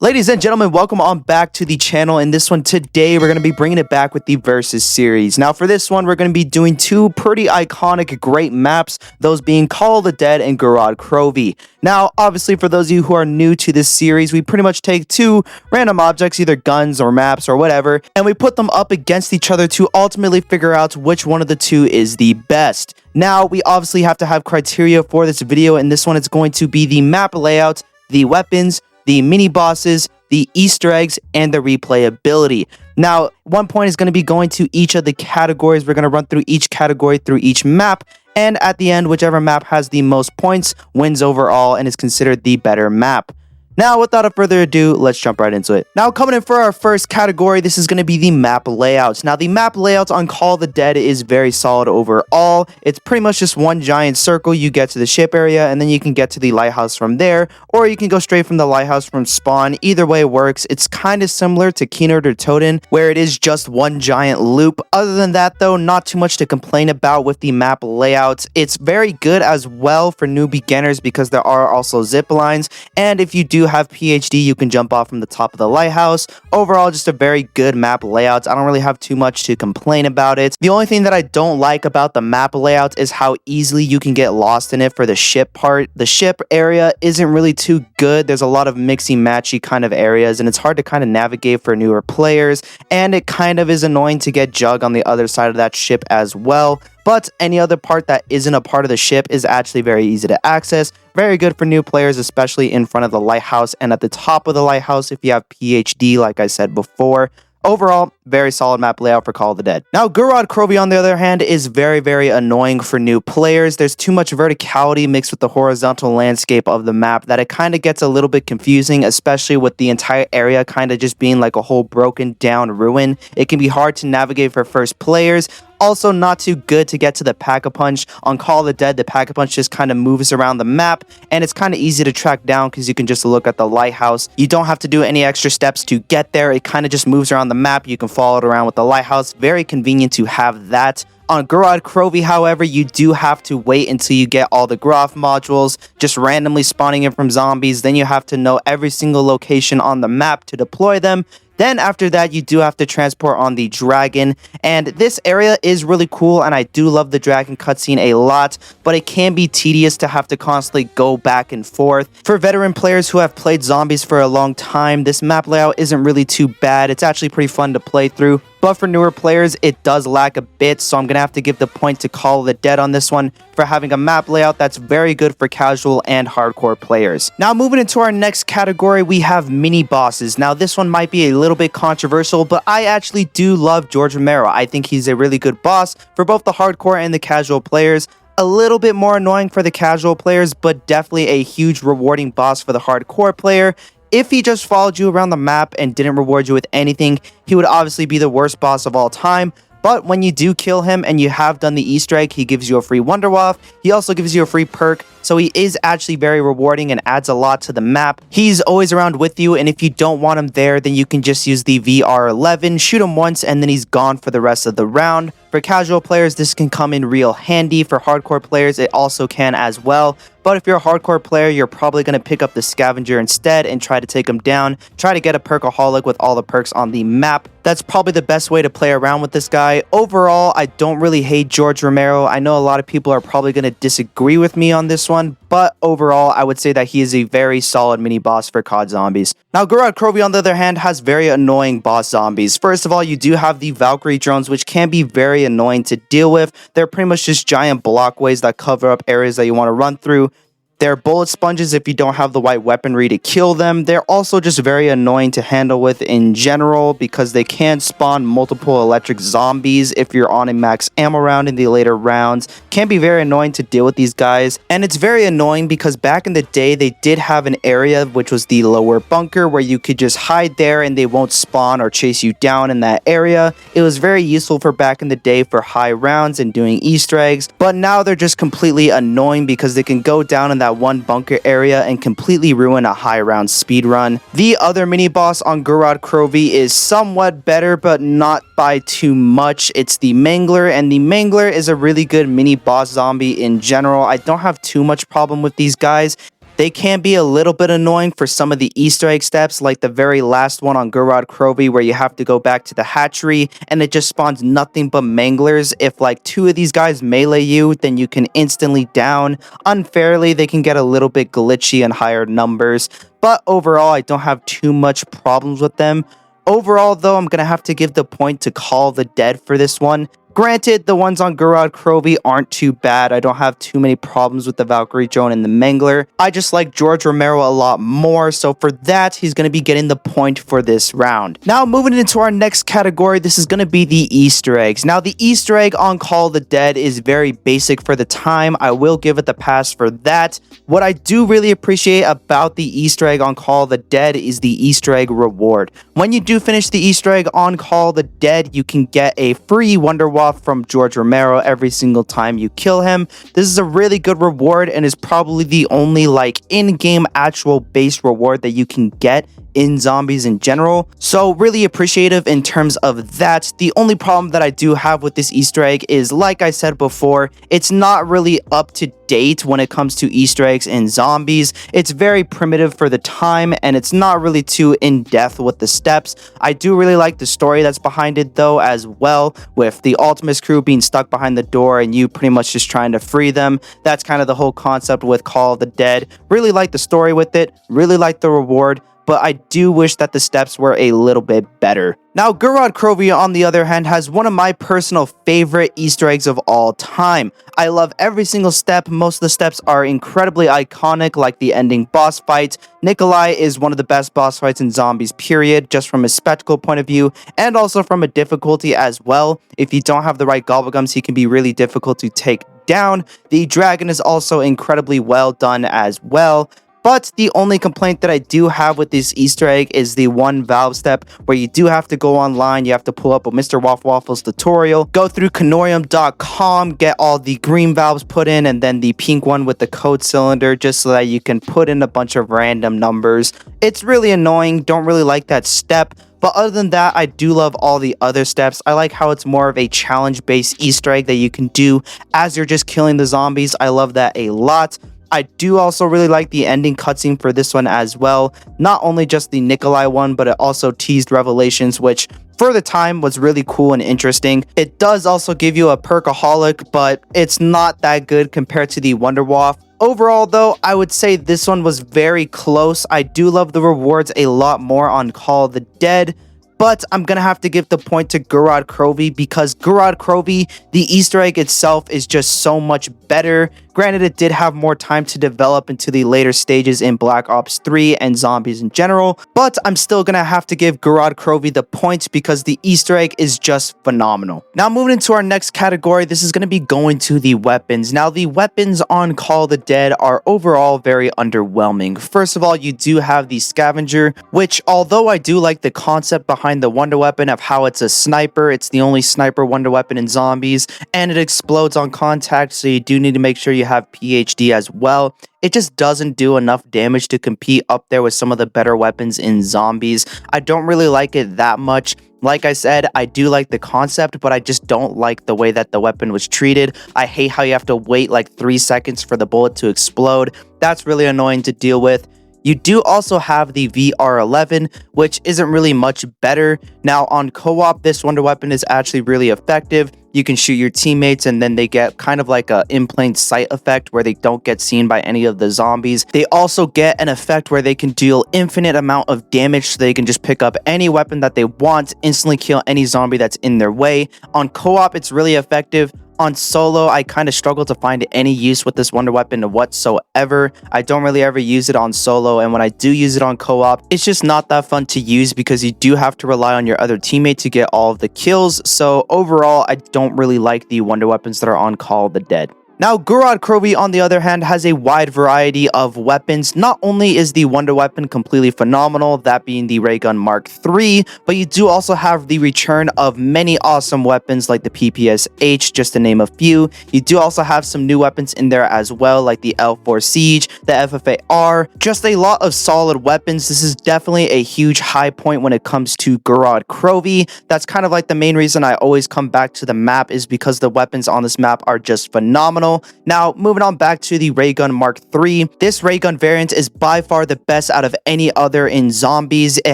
Ladies and gentlemen, welcome on back to the channel. In this one today, we're going to be bringing it back with the Versus series. Now for this one, we're going to be doing two pretty iconic great maps, those being Call of the Dead and Gorod Krovi. Now, obviously, for those of you who are new to this series, we pretty much take two random objects, either guns or maps or whatever, and we put them up against each other to ultimately figure out which one of the two is the best. Now, we obviously have to have criteria for this video, and this one is going to be the map layout, the weapons, the mini bosses, the Easter eggs, and the replayability. Now, 1 point is going to be going to each of the categories. We're going to run through each category through each map, and at the end, whichever map has the most points wins overall and is considered the better map. Now, without further ado, let's jump right into it. Now, coming in for our first category, this is going to be the map layouts. Now, the map layouts on Call of the Dead is very solid overall. It's pretty much just one giant circle. You get to the ship area, and then you can get to the lighthouse from there, or you can go straight from the lighthouse from spawn. Either way works. It's kind of similar to Keynote or Toten, where it is just one giant loop. Other than that, though, not too much to complain about with the map layouts. It's very good as well for new beginners because there are also zip lines, and if you do have PhD, you can jump off from the top of the lighthouse. Overall, just a very good map layout. I don't really have too much to complain about it. The only thing that I don't like about the map layout is how easily you can get lost in it for the ship part. The ship area isn't really too good. There's a lot of mixy-matchy kind of areas, and it's hard to kind of navigate for newer players, and it kind of is annoying to get Jug on the other side of that ship as well. But any other part that isn't a part of the ship is actually very easy to access. Very good for new players, especially in front of the lighthouse and at the top of the lighthouse if you have PhD, like I said before. Overall, very solid map layout for Call of the Dead. Now, Gorod Krovi, on the other hand, is very annoying for new players. There's too much verticality mixed with the horizontal landscape of the map that it kind of gets a little bit confusing, especially with the entire area kind of just being like a whole broken down ruin. It can be hard to navigate for first players. Also, not too good to get to the Pack-a-Punch. On Call of the Dead, the Pack-a-Punch just kind of moves around the map, and it's kind of easy to track down because you can just look at the lighthouse. You don't have to do any extra steps to get there. It kind of just moves around the map. You can follow it around with the lighthouse. Very convenient to have that. On Gorod Krovi, however, you do have to wait until you get all the Groff modules, just randomly spawning in from zombies. Then you have to know every single location on the map to deploy them. Then after that, you do have to transport on the dragon, and this area is really cool, and I do love the dragon cutscene a lot, but it can be tedious to have to constantly go back and forth. For veteran players who have played zombies for a long time, this map layout isn't really too bad. It's actually pretty fun to play through. But for newer players, it does lack a bit, so I'm going to have to give the point to Call of the Dead on this one for having a map layout that's very good for casual and hardcore players. Now, moving into our next category, we have mini bosses. Now, this one might be a little bit controversial, but I actually do love George Romero. I think he's a really good boss for both the hardcore and the casual players. A little bit more annoying for the casual players, but definitely a huge rewarding boss for the hardcore player. If he just followed you around the map and didn't reward you with anything, he would obviously be the worst boss of all time. But when you do kill him and you have done the Easter egg, he gives you a free Wonder Waff. He also gives you a free perk, so he is actually very rewarding and adds a lot to the map. He's always around with you, and if you don't want him there, then you can just use the VR11, shoot him once, and then he's gone for the rest of the round. For casual players, this can come in real handy. For hardcore players, it also can as well. But if you're a hardcore player, you're probably going to pick up the scavenger instead and try to take him down. Try to get a perkaholic with all the perks on the map. That's probably the best way to play around with this guy. Overall, I don't really hate George Romero. I know a lot of people are probably going to disagree with me on this one, but overall, I would say that he is a very solid mini boss for COD zombies. Now, Gorod Krovi, on the other hand, has very annoying boss zombies. First of all, you do have the Valkyrie drones, which can be very annoying to deal with. They're pretty much just giant blockways that cover up areas that you want to run through. They're bullet sponges if you don't have the right weaponry to kill them. They're also just very annoying to handle with in general because they can spawn multiple electric zombies if you're on a max ammo round in the later rounds. Can be very annoying to deal with these guys. And it's very annoying because back in the day, they did have an area which was the lower bunker where you could just hide there and they won't spawn or chase you down in that area. It was very useful for back in the day for high rounds and doing Easter eggs, but now they're just completely annoying because they can go down in that one bunker area and completely ruin a high round speed run. The other mini boss on Gorod Krovi is somewhat better, but not by too much. It's the Mangler, and the Mangler is a really good mini boss zombie in general. I don't have too much problem with these guys. They can be a little bit annoying for some of the Easter egg steps, like the very last one on Gorod Krovi, where you have to go back to the hatchery and it just spawns nothing but manglers. If like 2 of these guys melee you, then you can instantly down. Unfairly, they can get a little bit glitchy in higher numbers, but overall, I don't have too much problems with them. Overall, though, I'm going to have to give the point to Call the Dead for this one. Granted, the ones on Gorod Krovi aren't too bad. I don't have too many problems with the Valkyrie drone and the Mangler. I just like George Romero a lot more, so for that, he's going to be getting the point for this round. Now, moving into our next category, this is going to be the Easter eggs. Now, the Easter egg on Call the Dead is very basic for the time. I will give it the pass for that. What I do really appreciate about the Easter egg on Call the Dead is the Easter egg reward. When you do finish the Easter egg on Call the Dead, you can get a free Wonder Waff from George Romero every single time you kill him. This is a really good reward and is probably the only like in-game actual base reward that you can get in zombies in general, so really appreciative in terms of that. The only problem that I do have with this Easter egg is, like I said before, it's not really up to date when it comes to Easter eggs in zombies. It's very primitive for the time and it's not really too in-depth with the steps. I do really like the story that's behind it though as well, with the Ultimus crew being stuck behind the door and you pretty much just trying to free them. That's kind of the whole concept with Call of the Dead. Really like the story with it, really like the reward, but I do wish that the steps were a little bit better. Now, Gorod Krovi, on the other hand, has one of my personal favorite Easter eggs of all time. I love every single step. Most of the steps are incredibly iconic, like the ending boss fight. Nikolai is one of the best boss fights in zombies, period, just from a spectacle point of view, and also from a difficulty as well. If you don't have the right gobblegums, he can be really difficult to take down. The dragon is also incredibly well done as well. But the only complaint that I do have with this Easter egg is the one valve step where you do have to go online. You have to pull up a Mr. Waffle's tutorial, go through canorium.com, get all the green valves put in, and then the pink one with the code cylinder, just so that you can put in a bunch of random numbers. It's really annoying. Don't really like that step. But other than that, I do love all the other steps. I like how it's more of a challenge-based Easter egg that you can do as you're just killing the zombies. I love that a lot. I do also really like the ending cutscene for this one as well. Not only just the Nikolai one, but it also teased Revelations, which for the time was really cool and interesting. It does also give you a perkaholic, but it's not that good compared to the Wonder Waff. Overall, though, I would say this one was very close. I do love the rewards a lot more on Call of the Dead, but I'm going to have to give the point to Gorod Krovi because Gorod Krovi, the Easter egg itself is just so much better. Granted, it did have more time to develop into the later stages in Black Ops 3 and zombies in general, but I'm still going to have to give Gorod Krovi the points because the Easter egg is just phenomenal. Now, moving into our next category, this is going to be going to the weapons. Now, the weapons on Call of the Dead are overall very underwhelming. First of all, you do have the Scavenger, which although I do like the concept behind the Wonder Weapon of how it's a sniper, it's the only sniper Wonder Weapon in zombies, and it explodes on contact, so you do need to make sure you have PhD as well. It just doesn't do enough damage to compete up there with some of the better weapons in zombies. I don't really like it that much. Like I said, I do like the concept, but I just don't like the way that the weapon was treated. I hate how you have to wait like 3 seconds for the bullet to explode. That's really annoying to deal with. You do also have the VR11, which isn't really much better. Now, on co-op, this Wonder Weapon is actually really effective. You can shoot your teammates and then they get kind of like a in plain sight effect where they don't get seen by any of the zombies. They also get an effect where they can deal infinite amount of damage, so they can just pick up any weapon that they want, instantly kill any zombie that's in their way. On co-op, it's really effective. On solo, I kind of struggle to find any use with this Wonder Weapon whatsoever. I don't really ever use it on solo, and when I do use it on co-op, it's just not that fun to use because you do have to rely on your other teammate to get all of the kills. So overall, I don't really like the Wonder Weapons that are on Call of the Dead. Now, Gorod Krovi, on the other hand, has a wide variety of weapons. Not only is the Wonder Weapon completely phenomenal, that being the Ray Gun Mark III, but you do also have the return of many awesome weapons like the PPSH, just to name a few. You do also have some new weapons in there as well, like the L4 Siege, the FFAR, just a lot of solid weapons. This is definitely a huge high point when it comes to Gorod Krovi. That's kind of like the main reason I always come back to the map, is because the weapons on this map are just phenomenal. phenomenal. Now, moving on back to the Ray Gun Mark III. This Ray Gun variant is by far the best out of any other in zombies. It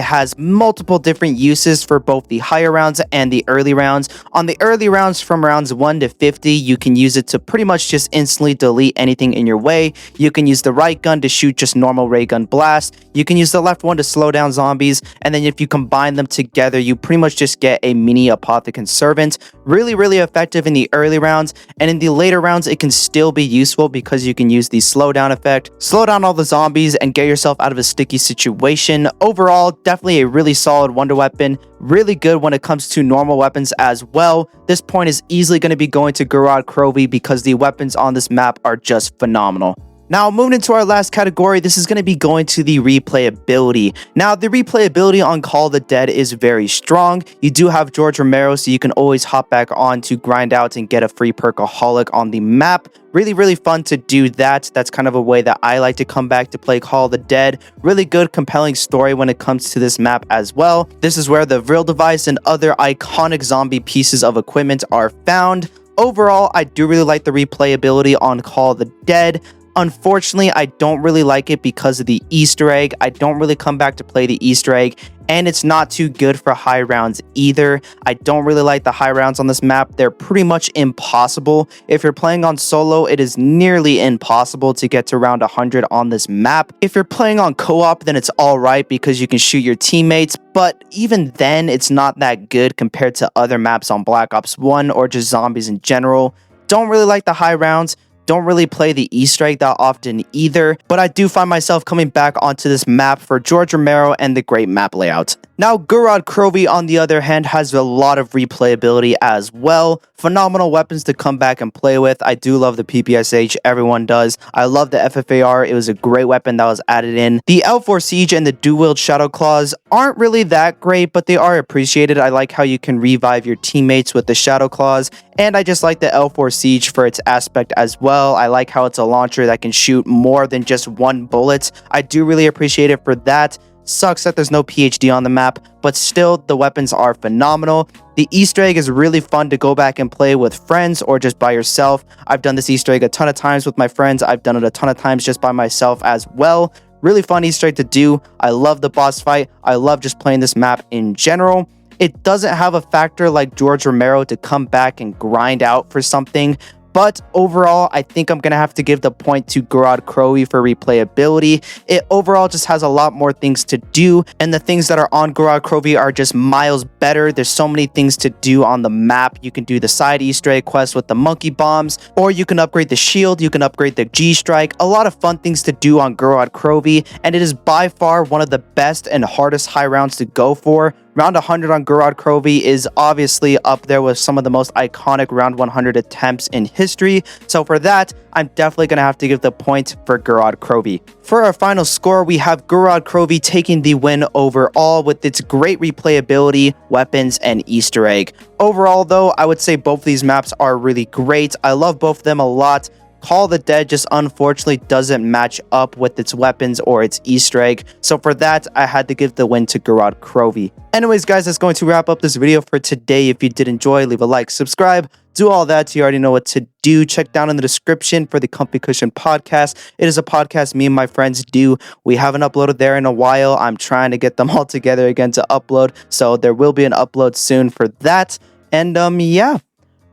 has multiple different uses for both the higher rounds and the early rounds. On the early rounds from rounds 1 to 50, you can use it to pretty much just instantly delete anything in your way. You can use the right gun to shoot just normal ray gun blast. You can use the left one to slow down zombies, and then if you combine them together, you pretty much just get a mini apothecary servant. Really effective in the early rounds, and in the later rounds, it can still be useful because you can use the slowdown effect, slow down all the zombies, and get yourself out of a sticky situation. Overall, definitely a really solid wonder weapon. Really good when it comes to normal weapons as well. This point is easily going to be going to Gorod Krovi because the weapons on this map are just phenomenal. Now, moving into our last category, this is going to be going to the replayability. Now, the replayability on Call of the Dead is very strong. You do have George Romero, so you can always hop back on to grind out and get a free perkaholic on the map. Really fun to do that. That's kind of a way that I like to come back to play Call of the Dead. Really good, compelling story when it comes to this map as well. This is where the Vril device and other iconic zombie pieces of equipment are found. Overall, I do really like the replayability on Call of the Dead. Unfortunately, I don't really like it because of the Easter egg. I don't really come back to play the Easter egg, and it's not too good for high rounds either. I don't really like the high rounds on this map. They're pretty much impossible. If you're playing on solo, it is nearly impossible to get to round 100 on this map. If you're playing on co-op, then it's all right because you can shoot your teammates, but even then, it's not that good compared to other maps on Black Ops 1 or just zombies in general. Don't really like the high rounds. Don't really play the Easter egg that often either, but I do find myself coming back onto this map for George Romero and the great map layout. Now, Gorod Krovi, on the other hand, has a lot of replayability as well. Phenomenal weapons to come back and play with. I do love the PPSH, everyone does. I love the FFAR, it was a great weapon that was added in. The L4 Siege and the dual-wield Shadow Claws aren't really that great, but they are appreciated. I like how you can revive your teammates with the Shadow Claws, and I just like the L4 Siege for its aspect as well. I like how it's a launcher that can shoot more than just one bullet. I do really appreciate it for that. Sucks that there's no PhD on the map, but still, the weapons are phenomenal. The Easter egg is really fun to go back and play with friends or just by yourself. I've done this Easter egg a ton of times with my friends. I've done it a ton of times just by myself as well. Really fun Easter egg to do. I love the boss fight. I love just playing this map in general. It doesn't have a factor like George Romero to come back and grind out for something, but overall, I think I'm going to have to give the point to Gorod Krovi for replayability. It overall just has a lot more things to do, and the things that are on Gorod Krovi are just miles better. There's so many things to do on the map. You can do the side Easter egg quest with the monkey bombs, or you can upgrade the shield, you can upgrade the G-Strike. A lot of fun things to do on Gorod Krovi, and it is by far one of the best and hardest high rounds to go for. Round 100 on Gorod Krovi is obviously up there with some of the most iconic round 100 attempts in history. So for that, I'm definitely going to have to give the point for Gorod Krovi. For our final score, we have Gorod Krovi taking the win overall with its great replayability, weapons, and Easter egg. Overall, though, I would say both of these maps are really great. I love both of them a lot. Call of the Dead just unfortunately doesn't match up with its weapons or its Easter egg. So for that, I had to give the win to Gorod Krovi. Anyways, guys, that's going to wrap up this video for today. If you did enjoy, leave a like, subscribe, do all that. You already know what to do. Check down in the description for the Comfy Cushion podcast. It is a podcast me and my friends do. We haven't uploaded there in a while. I'm trying to get them all together again to upload. So there will be an upload soon for that. And yeah,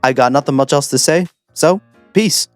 I got nothing much else to say. So peace.